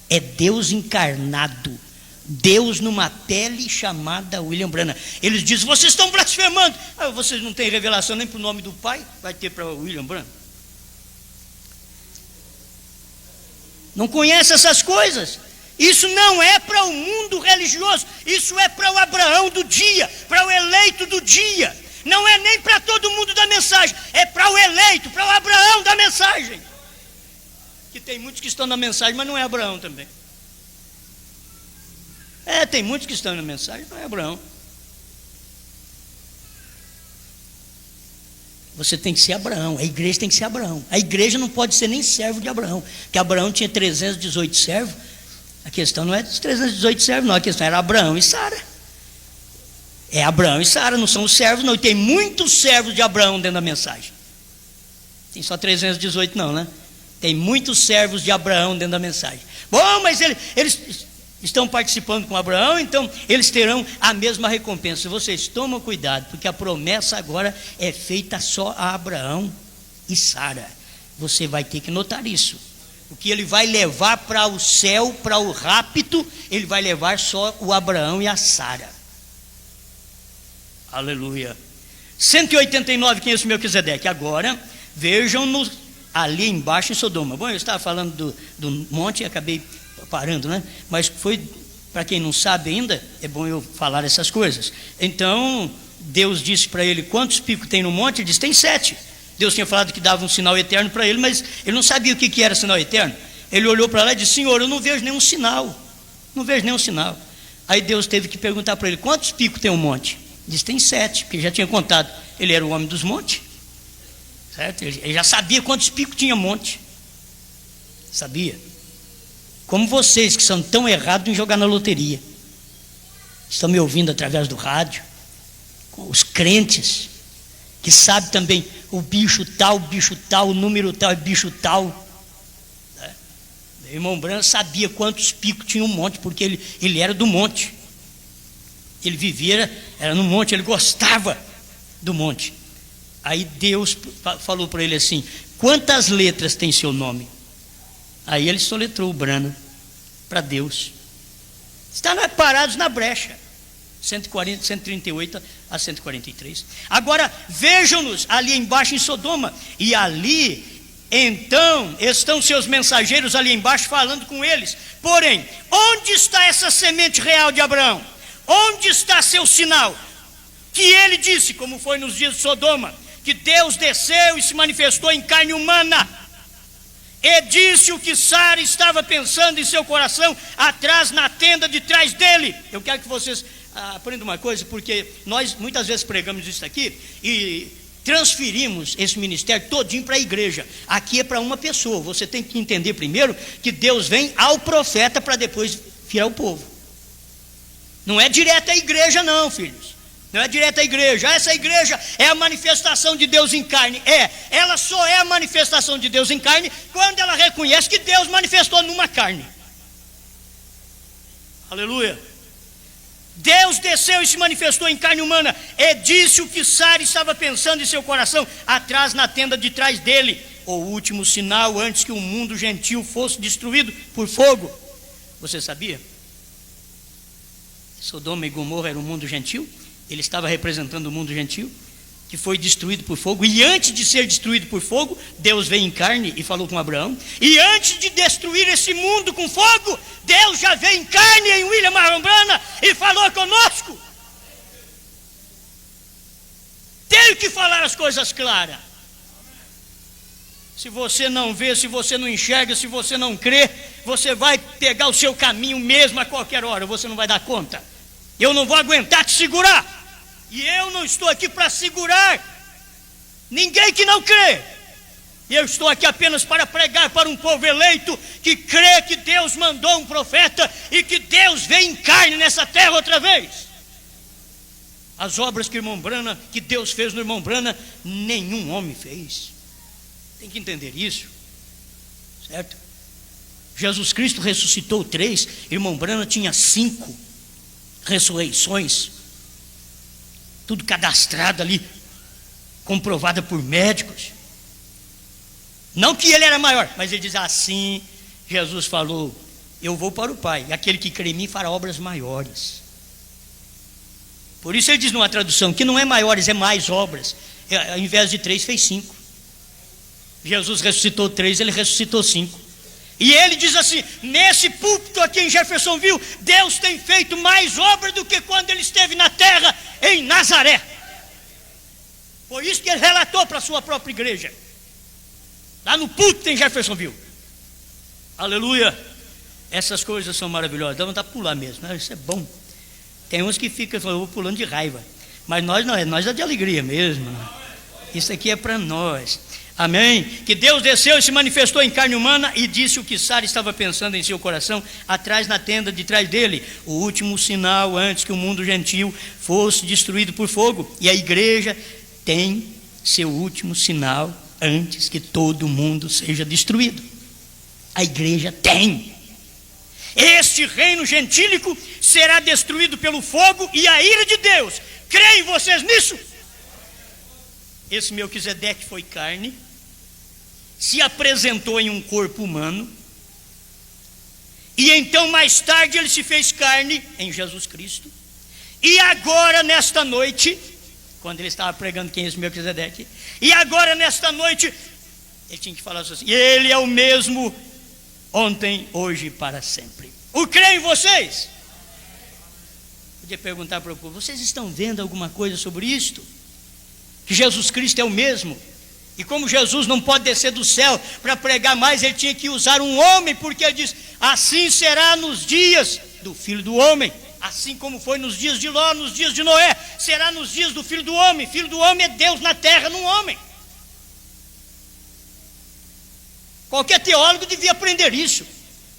É Deus encarnado. Deus numa pele chamada William Branham. Eles dizem, vocês estão blasfemando. Vocês não têm revelação nem para o nome do Pai? Vai ter para William Branham? Não conhece essas coisas? Isso não é para o mundo religioso. Isso é para o Abraão do dia, para o eleito do dia. Não é nem para todo mundo da mensagem. É para o eleito, para o Abraão da mensagem. Que tem muitos que estão na mensagem, mas não é Abraão também. Tem muitos que estão na mensagem, não é Abraão. Você tem que ser Abraão, a igreja tem que ser Abraão. A igreja não pode ser nem servo de Abraão, porque Abraão tinha 318 servos. A questão não é dos 318 servos, não, a questão era Abraão e Sara. É Abraão e Sara, não são os servos, não. E tem muitos servos de Abraão dentro da mensagem. Tem só 318 não, né? Tem muitos servos de Abraão dentro da mensagem. Bom, mas eles estão participando com Abraão, então eles terão a mesma recompensa. Vocês tomam cuidado, porque a promessa agora é feita só a Abraão e Sara. Você vai ter que notar isso. O que ele vai levar para o céu, para o rapto, ele vai levar só o Abraão e a Sara. Aleluia. 189, quem é esse Melquisedeque? Agora, vejam-nos ali embaixo em Sodoma. Bom, eu estava falando do monte e acabei parando, né? Mas foi, para quem não sabe ainda, é bom eu falar essas coisas. Então, Deus disse para ele, quantos picos tem no monte? Ele disse, tem 7. Deus tinha falado que dava um sinal eterno para ele, mas ele não sabia o que era sinal eterno. Ele olhou para lá e disse, Senhor, eu não vejo nenhum sinal. Não vejo nenhum sinal. Aí Deus teve que perguntar para ele, quantos picos tem um monte? Ele disse, tem 7, porque ele já tinha contado. Ele era o homem dos montes. Certo? Ele já sabia quantos picos tinha monte. Sabia? Como vocês que são tão errados em jogar na loteria. Estão me ouvindo através do rádio. Os crentes que sabem também o bicho tal, o número tal, bicho tal. Né? Meu irmão Branham sabia quantos picos tinha um monte, porque ele era do monte. Ele vivia, era no monte, ele gostava do monte. Aí Deus falou para ele assim, quantas letras tem seu nome? Aí ele soletrou o Branham para Deus. Está parados na brecha. 140, 138 a 143. Agora vejam-nos ali embaixo em Sodoma. E ali, então, estão seus mensageiros ali embaixo falando com eles. Porém, onde está essa semente real de Abraão? Onde está seu sinal? Que ele disse, como foi nos dias de Sodoma, que Deus desceu e se manifestou em carne humana. E disse o que Sara estava pensando em seu coração, atrás na tenda de trás dele. Eu quero que vocês aprendam uma coisa, porque nós muitas vezes pregamos isso aqui e transferimos esse ministério todinho para a igreja. Aqui é para uma pessoa. Você tem que entender primeiro que Deus vem ao profeta para depois vir ao povo. Não é direto à igreja não, filhos. Não é direto à igreja. Essa igreja é a manifestação de Deus em carne. Ela só é a manifestação de Deus em carne quando ela reconhece que Deus manifestou numa carne. Aleluia. Deus desceu e se manifestou em carne humana e disse o que Sara estava pensando em seu coração, atrás na tenda de trás dele, o último sinal antes que o mundo gentil fosse destruído por fogo. Você sabia? Sodoma e Gomorra era um mundo gentil. Ele estava representando o mundo gentil, que foi destruído por fogo. E antes de ser destruído por fogo, Deus veio em carne e falou com Abraão. E antes de destruir esse mundo com fogo, Deus já veio em carne em William Marion Branham e falou conosco. Tenho que falar as coisas claras. Se você não vê, se você não enxerga, se você não crê, você vai pegar o seu caminho mesmo a qualquer hora. Você não vai dar conta. Eu não vou aguentar te segurar. E eu não estou aqui para segurar ninguém que não crê. Eu estou aqui apenas para pregar para um povo eleito que crê que Deus mandou um profeta e que Deus vem em carne nessa terra outra vez. As obras que Deus fez no irmão Branham, nenhum homem fez. Tem que entender isso, certo? Jesus Cristo ressuscitou 3, irmão Branham tinha 5 ressurreições, tudo cadastrado ali, comprovada por médicos. Não que ele era maior, mas ele diz assim: Jesus falou, eu vou para o Pai, e aquele que crê em mim fará obras maiores. Por isso ele diz numa tradução que não é maiores, é mais obras. Ao invés de 3 fez 5. Jesus ressuscitou 3, ele ressuscitou 5. E ele diz assim: nesse púlpito aqui em Jeffersonville, Deus tem feito mais obra do que quando ele esteve na terra em Nazaré. Foi isso que ele relatou para a sua própria igreja, lá no púlpito em Jeffersonville. Aleluia. Essas coisas são maravilhosas. Dá vontade de pular mesmo, né? Isso é bom. Tem uns que ficam falando, eu vou pulando de raiva, mas nós não, nós é de alegria mesmo. Isso aqui é para nós. Amém? Que Deus desceu e se manifestou em carne humana e disse o que Sara estava pensando em seu coração, atrás na tenda de trás dele, o último sinal antes que o mundo gentil fosse destruído por fogo. E a igreja tem seu último sinal antes que todo mundo seja destruído. A igreja tem. Este reino gentílico será destruído pelo fogo e a ira de Deus. Creem vocês nisso? Esse Melquisedeque foi carne, se apresentou em um corpo humano, e então mais tarde ele se fez carne em Jesus Cristo. E agora nesta noite, quando ele estava pregando quem é esse Melquisedeque, e agora nesta noite, ele tinha que falar assim: ele é o mesmo ontem, hoje e para sempre. O creem vocês? Podia perguntar para o povo: vocês estão vendo alguma coisa sobre isto? Que Jesus Cristo é o mesmo? E como Jesus não pode descer do céu para pregar mais, ele tinha que usar um homem, porque ele diz: assim será nos dias do Filho do Homem, assim como foi nos dias de Ló, nos dias de Noé, será nos dias do Filho do Homem. Filho do Homem é Deus na terra num homem. Qualquer teólogo devia aprender isso.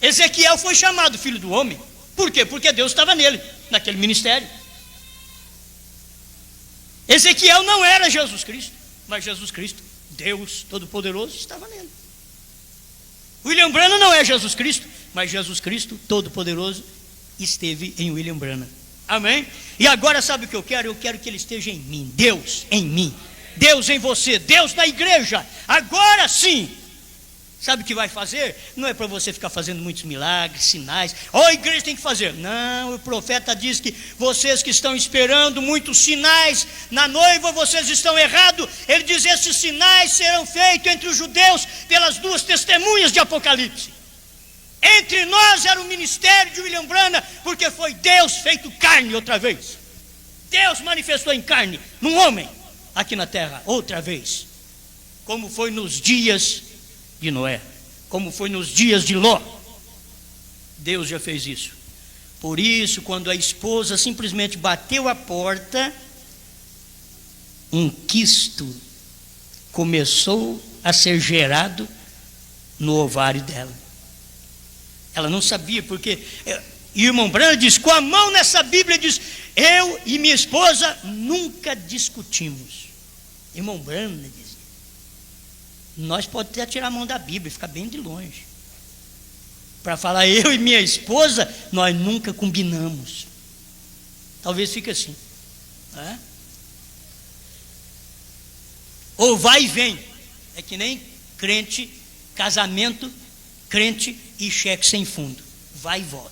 Ezequiel foi chamado Filho do Homem. Por quê? Porque Deus estava nele, naquele ministério. Ezequiel não era Jesus Cristo, mas Jesus Cristo, Deus Todo-Poderoso, estava nele. William Branham não é Jesus Cristo, mas Jesus Cristo Todo-Poderoso esteve em William Branham. Amém? E agora sabe o que eu quero? Eu quero que ele esteja em mim. Deus em mim, Deus em você, Deus na igreja. Agora sim, sabe o que vai fazer? Não é para você ficar fazendo muitos milagres, sinais. A igreja tem que fazer. Não, o profeta diz que vocês que estão esperando muitos sinais na noiva, vocês estão errados. Ele diz: esses sinais serão feitos entre os judeus pelas duas testemunhas de Apocalipse. Entre nós era o ministério de William Branham, porque foi Deus feito carne outra vez. Deus manifestou em carne, num homem, aqui na terra, outra vez. Como foi nos dias de Noé, como foi nos dias de Ló. Deus já fez isso. Por isso, quando a esposa simplesmente bateu a porta, um quisto começou a ser gerado no ovário dela. Ela não sabia, porque irmão Branham diz, com a mão nessa Bíblia, diz: eu e minha esposa nunca discutimos. Irmão Branham dizia: nós podemos até tirar a mão da Bíblia e ficar bem de longe, para falar eu e minha esposa, nós nunca combinamos. Talvez fique assim, né? Ou vai e vem. É que nem crente, casamento, crente e cheque sem fundo, vai e volta.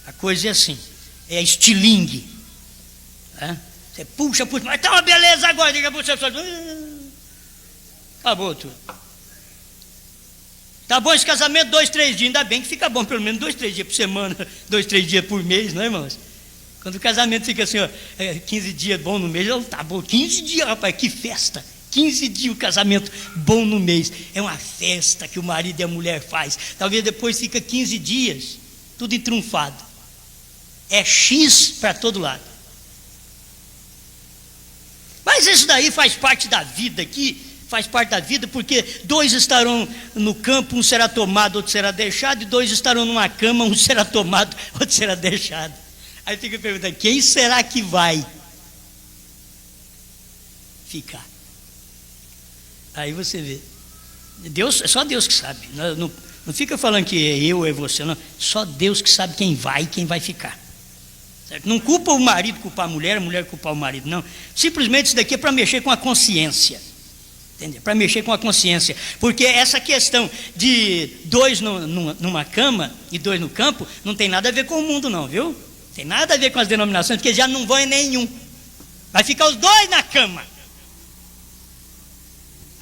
A coisa é assim, é estilingue, né? Você puxa, mas tá uma beleza agora, diga para você, acabou tudo. Tá bom esse casamento 2, 3 dias, ainda bem que fica bom, pelo menos 2, 3 dias por semana, 2, 3 dias por mês, não é, irmãos? Quando o casamento fica assim, ó, 15 dias bom no mês, tá bom, 15 dias, rapaz, que festa. 15 dias o casamento bom no mês. É uma festa que o marido e a mulher faz. Talvez depois fica 15 dias, tudo entrunfado. É X para todo lado. Mas isso daí faz parte da vida aqui, faz parte da vida, porque 2 estarão no campo, um será tomado, outro será deixado, e 2 estarão numa cama, um será tomado, outro será deixado. Aí fica perguntando, quem será que vai ficar? Aí você vê, Deus, é só Deus que sabe, não fica falando que é eu ou é você, não. Só Deus que sabe quem vai e quem vai ficar, certo? Não culpa o marido culpar a mulher culpar o marido, não. Simplesmente isso daqui é para mexer com a consciência, entendeu? Para mexer com a consciência, porque essa questão de 2 numa cama e 2 no campo, não tem nada a ver com o mundo não, viu? Tem nada a ver com as denominações, porque já não vão em nenhum, vai ficar os 2 na cama.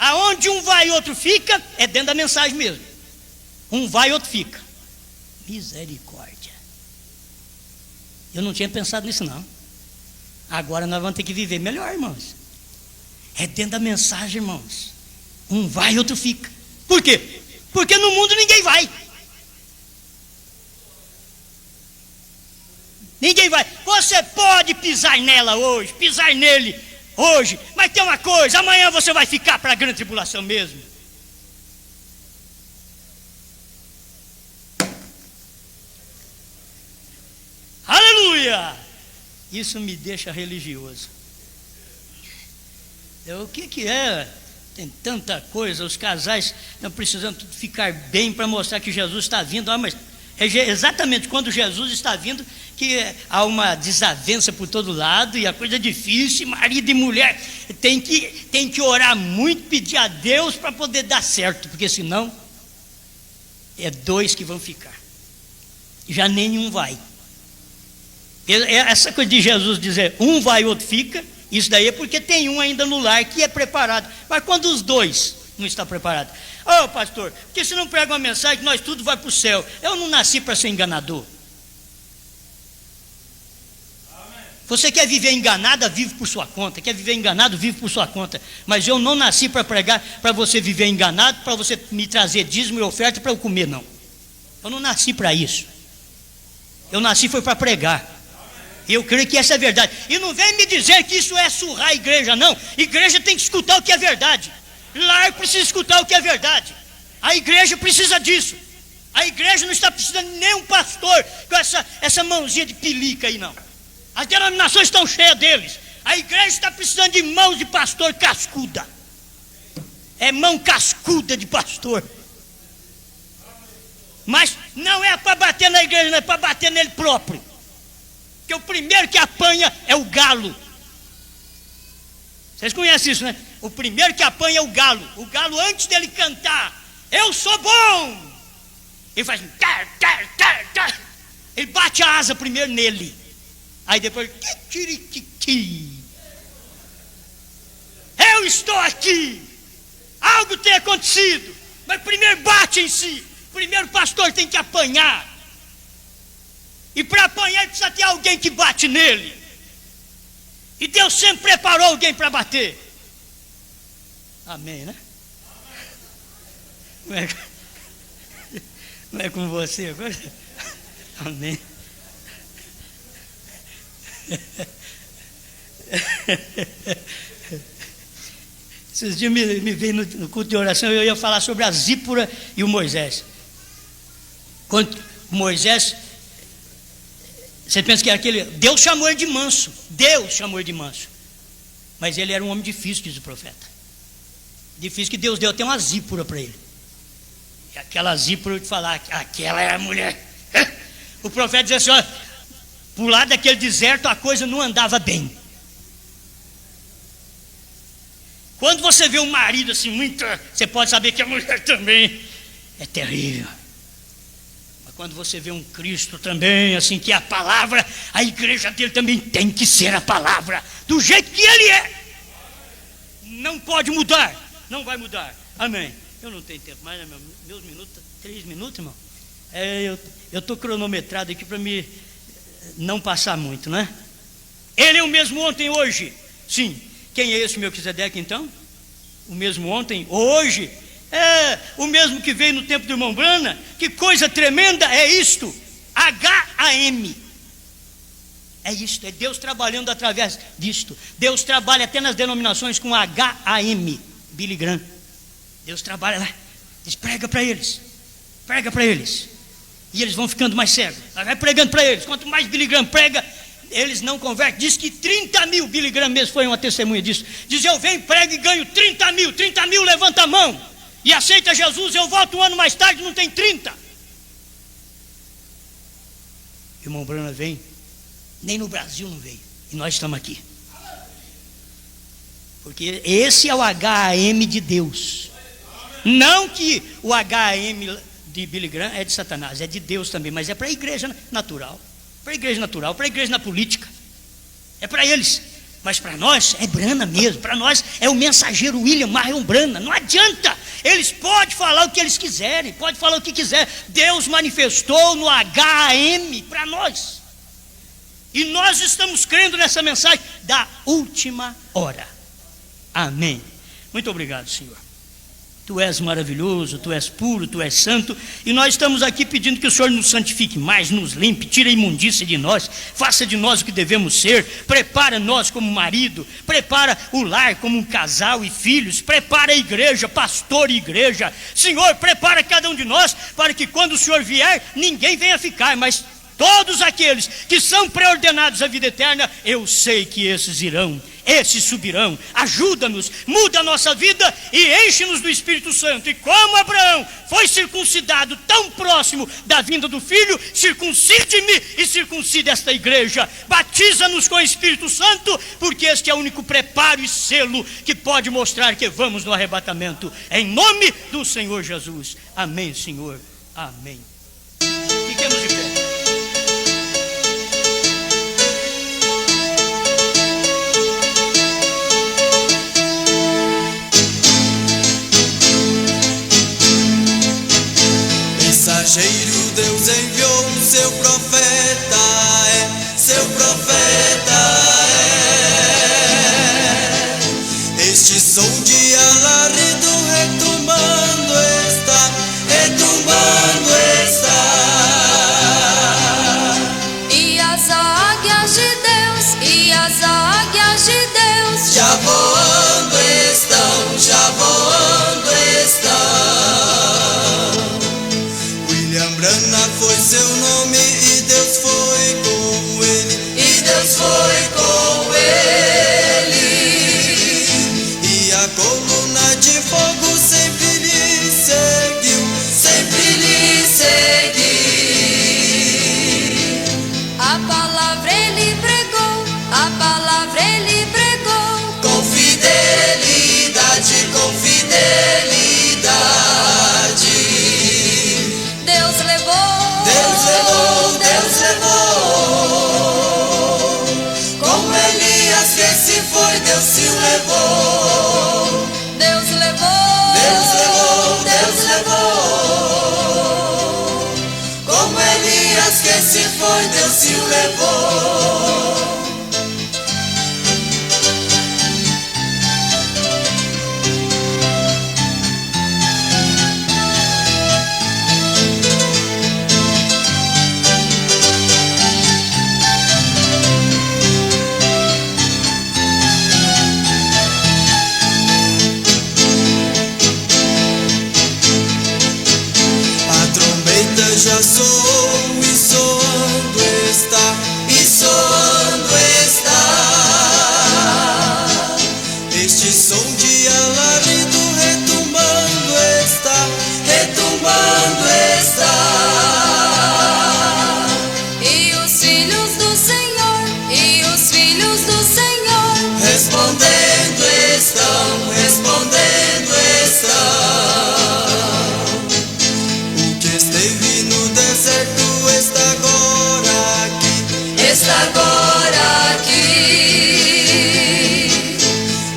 Aonde um vai e outro fica, é dentro da mensagem mesmo. Um vai e outro fica. Misericórdia. Eu não tinha pensado nisso não. Agora nós vamos ter que viver melhor, irmãos. É dentro da mensagem, irmãos. Um vai e outro fica. Por quê? Porque no mundo ninguém vai. Ninguém vai. Você pode pisar nela hoje, pisar nele hoje, mas tem uma coisa, amanhã você vai ficar para a grande tribulação mesmo. Aleluia! Isso me deixa religioso. O que é? Tem tanta coisa, os casais estão precisando ficar bem para mostrar que Jesus está vindo. Mas é exatamente quando Jesus está vindo que há uma desavença por todo lado e a coisa é difícil, marido e mulher tem que orar muito, pedir a Deus para poder dar certo, porque senão é 2 que vão ficar, já nenhum vai. Essa coisa de Jesus dizer um vai e outro fica, isso daí é porque tem um ainda no lar que é preparado, mas quando os 2 não estão preparados, pastor, porque você não prega uma mensagem que nós tudo vai para o céu? Eu não nasci para ser enganador. Você quer viver enganada, vive por sua conta. Quer viver enganado, vive por sua conta. Mas eu não nasci para pregar para você viver enganado, para você me trazer dízimo e oferta para eu comer, não. Eu não nasci para isso. Eu nasci foi para pregar. E eu creio que essa é a verdade. E não vem me dizer que isso é surrar a igreja, não. Igreja tem que escutar o que é verdade. Lar precisa escutar o que é verdade. A igreja precisa disso. A igreja não está precisando de nenhum pastor com essa mãozinha de pelica aí, não. As denominações estão cheias deles. A igreja está precisando de mãos de pastor cascuda. É mão cascuda de pastor. Mas não é para bater na igreja, não é para bater nele próprio. Porque o primeiro que apanha é o galo. Vocês conhecem isso, né? O primeiro que apanha é o galo. O galo, antes dele cantar, eu sou bom, ele faz tar, tar, tar, tar. Ele bate a asa primeiro nele. Aí depois, eu estou aqui, algo tem acontecido. Mas primeiro bate em si. Primeiro o pastor tem que apanhar. E para apanhar ele precisa ter alguém que bate nele. E Deus sempre preparou alguém para bater. Amém, né? Não é com você agora? Amém. Esses dias me veio no culto de oração, eu ia falar sobre a Zípora e o Moisés. Quando Moisés, você pensa que era aquele, Deus chamou ele de manso, Deus chamou ele de manso, mas ele era um homem difícil, diz o profeta. Difícil, que Deus deu até uma Zípora para ele. E aquela Zípora de falar, aquela é a mulher. O profeta dizia assim, ó, por lá daquele deserto a coisa não andava bem. Quando você vê um marido assim, muito, você pode saber que a mulher também é terrível. Mas quando você vê um Cristo também, assim, que é a palavra, a igreja dele também tem que ser a palavra, do jeito que ele é. Não pode mudar, não vai mudar. Amém. Eu não tenho tempo mais, né, meus minutos, 3 minutos, irmão. Eu estou cronometrado aqui para me não passar muito, né? Ele é o mesmo ontem e hoje. Sim. Quem é esse Melquisedeque então? O mesmo ontem, hoje, é o mesmo que veio no tempo do irmão Brana. Que coisa tremenda é isto, H-A-M. É isto, é Deus trabalhando através disto. Deus trabalha até nas denominações com H-A-M, Billy Graham. Deus trabalha lá, diz, prega para eles, e eles vão ficando mais cegos. Vai pregando para eles, quanto mais Billy Graham prega, eles não convertem. Diz que 30 mil, Billy Graham mesmo foi uma testemunha disso. Diz, eu venho, prego e ganho 30 mil, levanta a mão e aceita Jesus. Eu volto um ano mais tarde, não tem 30. Irmão Brana vem, nem no Brasil não veio, e nós estamos aqui, porque esse é o HAM de Deus. Não que o HAM de Billy Graham é de Satanás, é de Deus também, mas é para a igreja natural. Para a igreja natural, para a igreja na política, é para eles, mas para nós é Brana mesmo, para nós é o mensageiro William Marion Brana. Não adianta, eles podem falar o que eles quiserem, podem falar o que quiser, Deus manifestou no HAM para nós, e nós estamos crendo nessa mensagem da última hora. Amém. Muito obrigado, Senhor. Tu és maravilhoso, Tu és puro, Tu és santo, e nós estamos aqui pedindo que o Senhor nos santifique mais, nos limpe, tire a imundícia de nós, faça de nós o que devemos ser, prepara nós como marido, prepara o lar como um casal e filhos, prepara a igreja, pastor e igreja. Senhor, prepara cada um de nós, para que quando o Senhor vier, ninguém venha ficar, mas todos aqueles que são preordenados à vida eterna, eu sei que esses irão, esses subirão. Ajuda-nos, muda a nossa vida e enche-nos do Espírito Santo. E como Abraão foi circuncidado tão próximo da vinda do Filho, circuncide-me e circuncide esta igreja. Batiza-nos com o Espírito Santo, porque este é o único preparo e selo que pode mostrar que vamos no arrebatamento. Em nome do Senhor Jesus. Amém, Senhor. Amém. Fiquemos de pé. Mensageiro, Deus enviou o seu profeta, seu profeta Este som de alarido retumbando está, retumbando está. Elias que se foi, Deus se o levou. Deus levou, Deus levou, Deus levou. Como Elias que se foi, Deus se o levou. Já soou e soando está, e soando está. Este som de alarido retumbando está, retumbando está. e os filhos do Senhor, e os filhos do Senhor, Respondendo estão, respondendo estão. O que esteve no deserto está agora aqui, está agora aqui.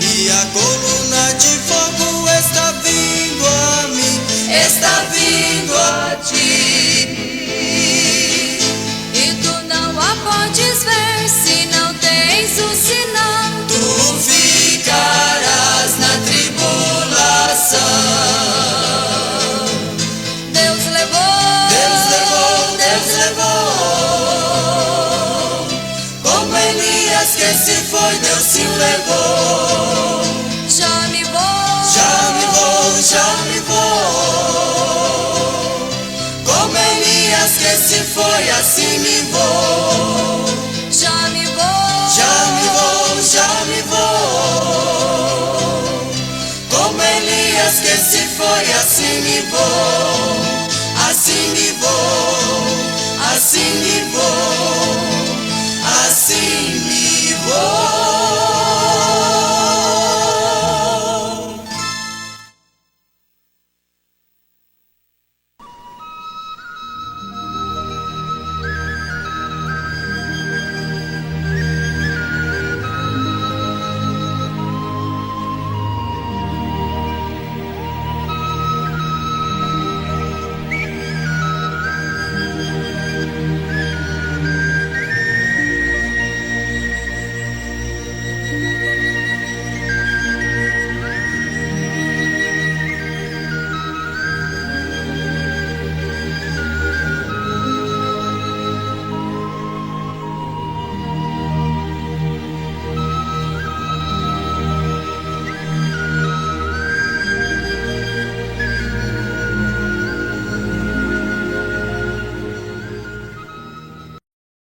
e a coluna de fogo está vindo a mim, Está vindo a ti, e tu não a podes ver se não tens o sinal. tu ficarás na tribulação. Deus levou, Deus levou, Deus levou. Como Elias que se foi, Deus se o levou. já me vou, Já me vou, já me vou. Como Elias que se foi, assim me vou. já me vou, Já me vou, já me vou. Como Elias que se foi, assim me vou. Assim me vou, assim me vou, assim me vou.